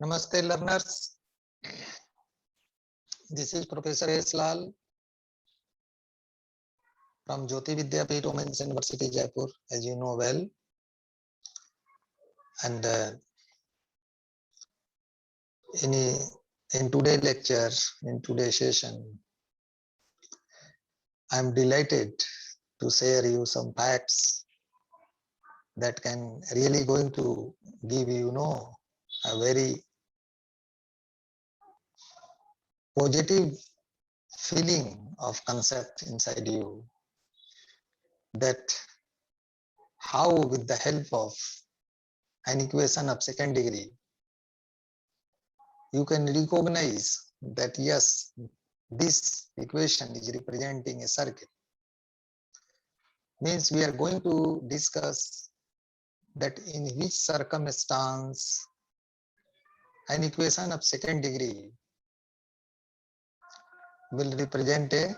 Namaste learners, this is Professor S. Lal from Jyoti Vidyapeeth Women's University Jaipur, as you know well. And in today's lecture, in today's session, I am delighted to share you some facts that can really going to give a very positive feeling of concept inside you, that how with the help of an equation of second degree you can recognize that yes, this equation is representing a circle. Means we are going to discuss that in which circumstance an equation of second degree will represent a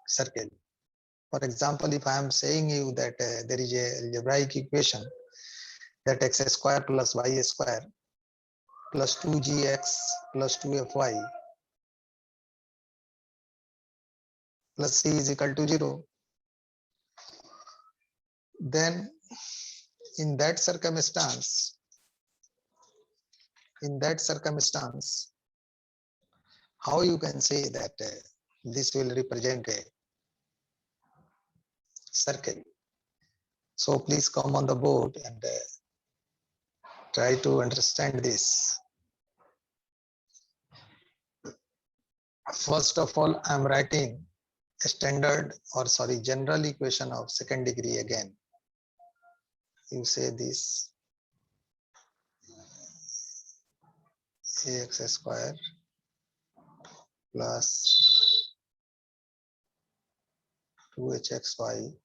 circle. For example, if I am saying you that there is a algebraic equation that x square plus y square plus 2gx plus 2fy plus c is equal to 0, then in that circumstance, how you can say that this will represent a circle? So please come on the board and try to understand this. First of all, I am writing a general equation of second degree again. You say this ax square plus 2hxy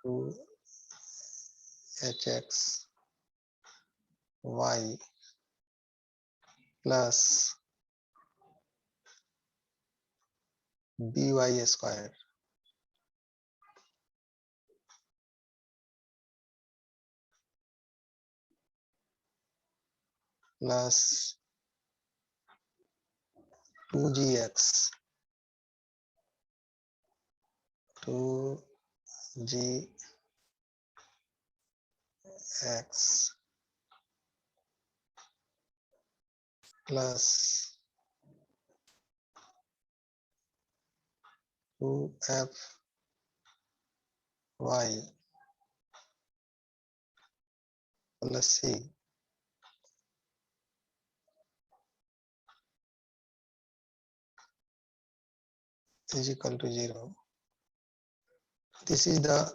2hxy plus by square plus 2gx 2gx plus 2fy plus c is equal to 0. This is the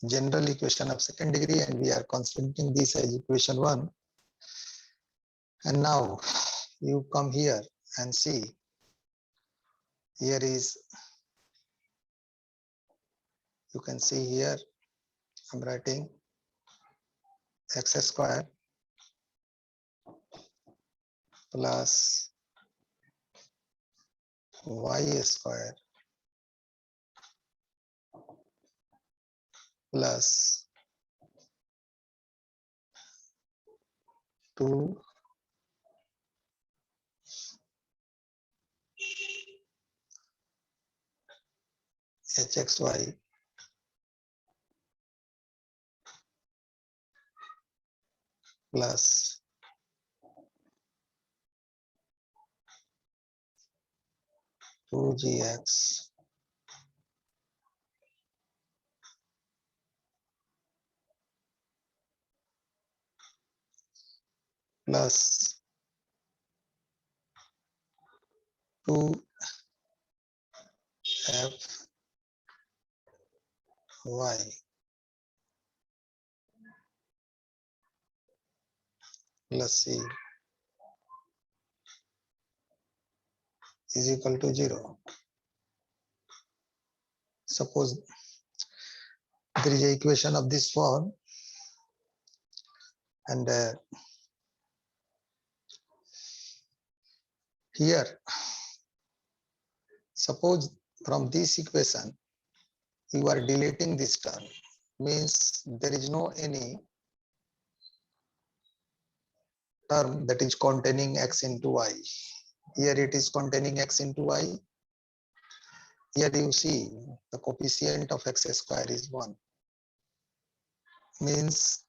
general equation of second degree, and we are considering this as equation 1. And now you come here and see, here is, you can see here I'm writing x square plus y square plus 2hxy plus 2gx plus 2fy plus c is equal to 0. Suppose there is an equation of this form, and here suppose from this equation you are deleting this term, means there is no any term that is containing x into y. Here it is containing x into y. Here you see the coefficient of x square is 1. Means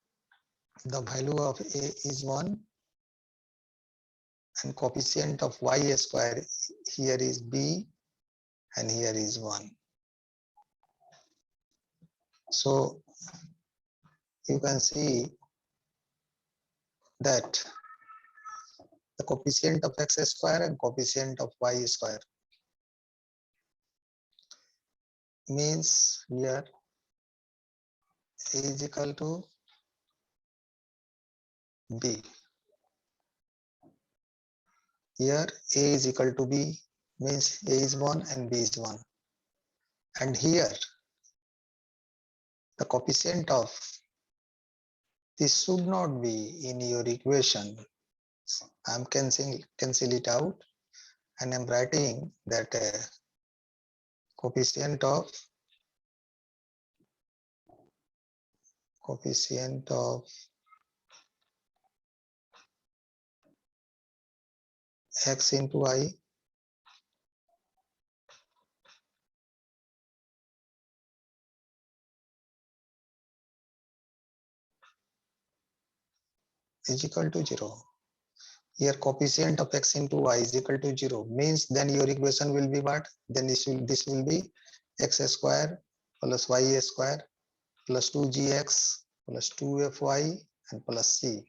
the value of a is 1 and coefficient of y square here is b and here is 1. So you can see that the coefficient of x square and coefficient of y square means here a is equal to b. Here a is equal to b means a is 1 and b is 1. And here the coefficient of this should not be in your equation. I'm cancel it out and I'm writing that coefficient of x into y is equal to 0. Here coefficient of x into y is equal to 0 means then your equation will be what? Then this will be x square plus y square plus 2gx plus 2fy and plus c.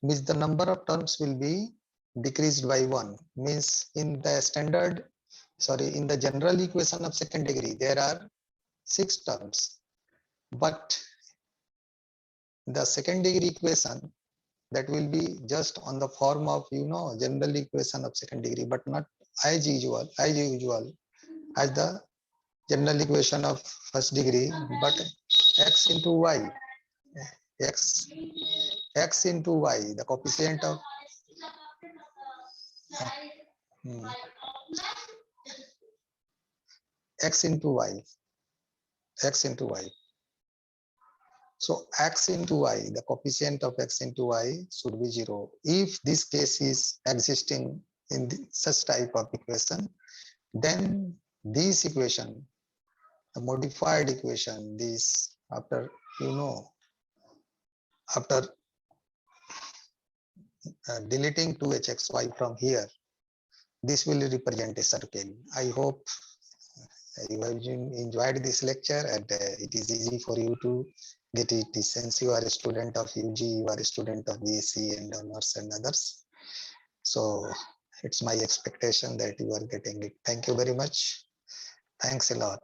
Means the number of terms will be decreased by 1. Means in the general equation of second degree there are 6 terms, but the second degree equation that will be just on the form of general equation of second degree, but not as usual as the general equation of first degree, but x into y, x into y, the coefficient of x into y. So x into y, the coefficient of x into y should be 0. If this case is existing in such type of equation, then this equation, the modified equation, this after deleting 2hxy from here, this will represent a circle. I hope you have enjoyed this lecture and it is easy for you to get it since you are a student of UG, you are a student of BSc and honors and others. So it's my expectation that you are getting it. Thank you very much. Thanks a lot.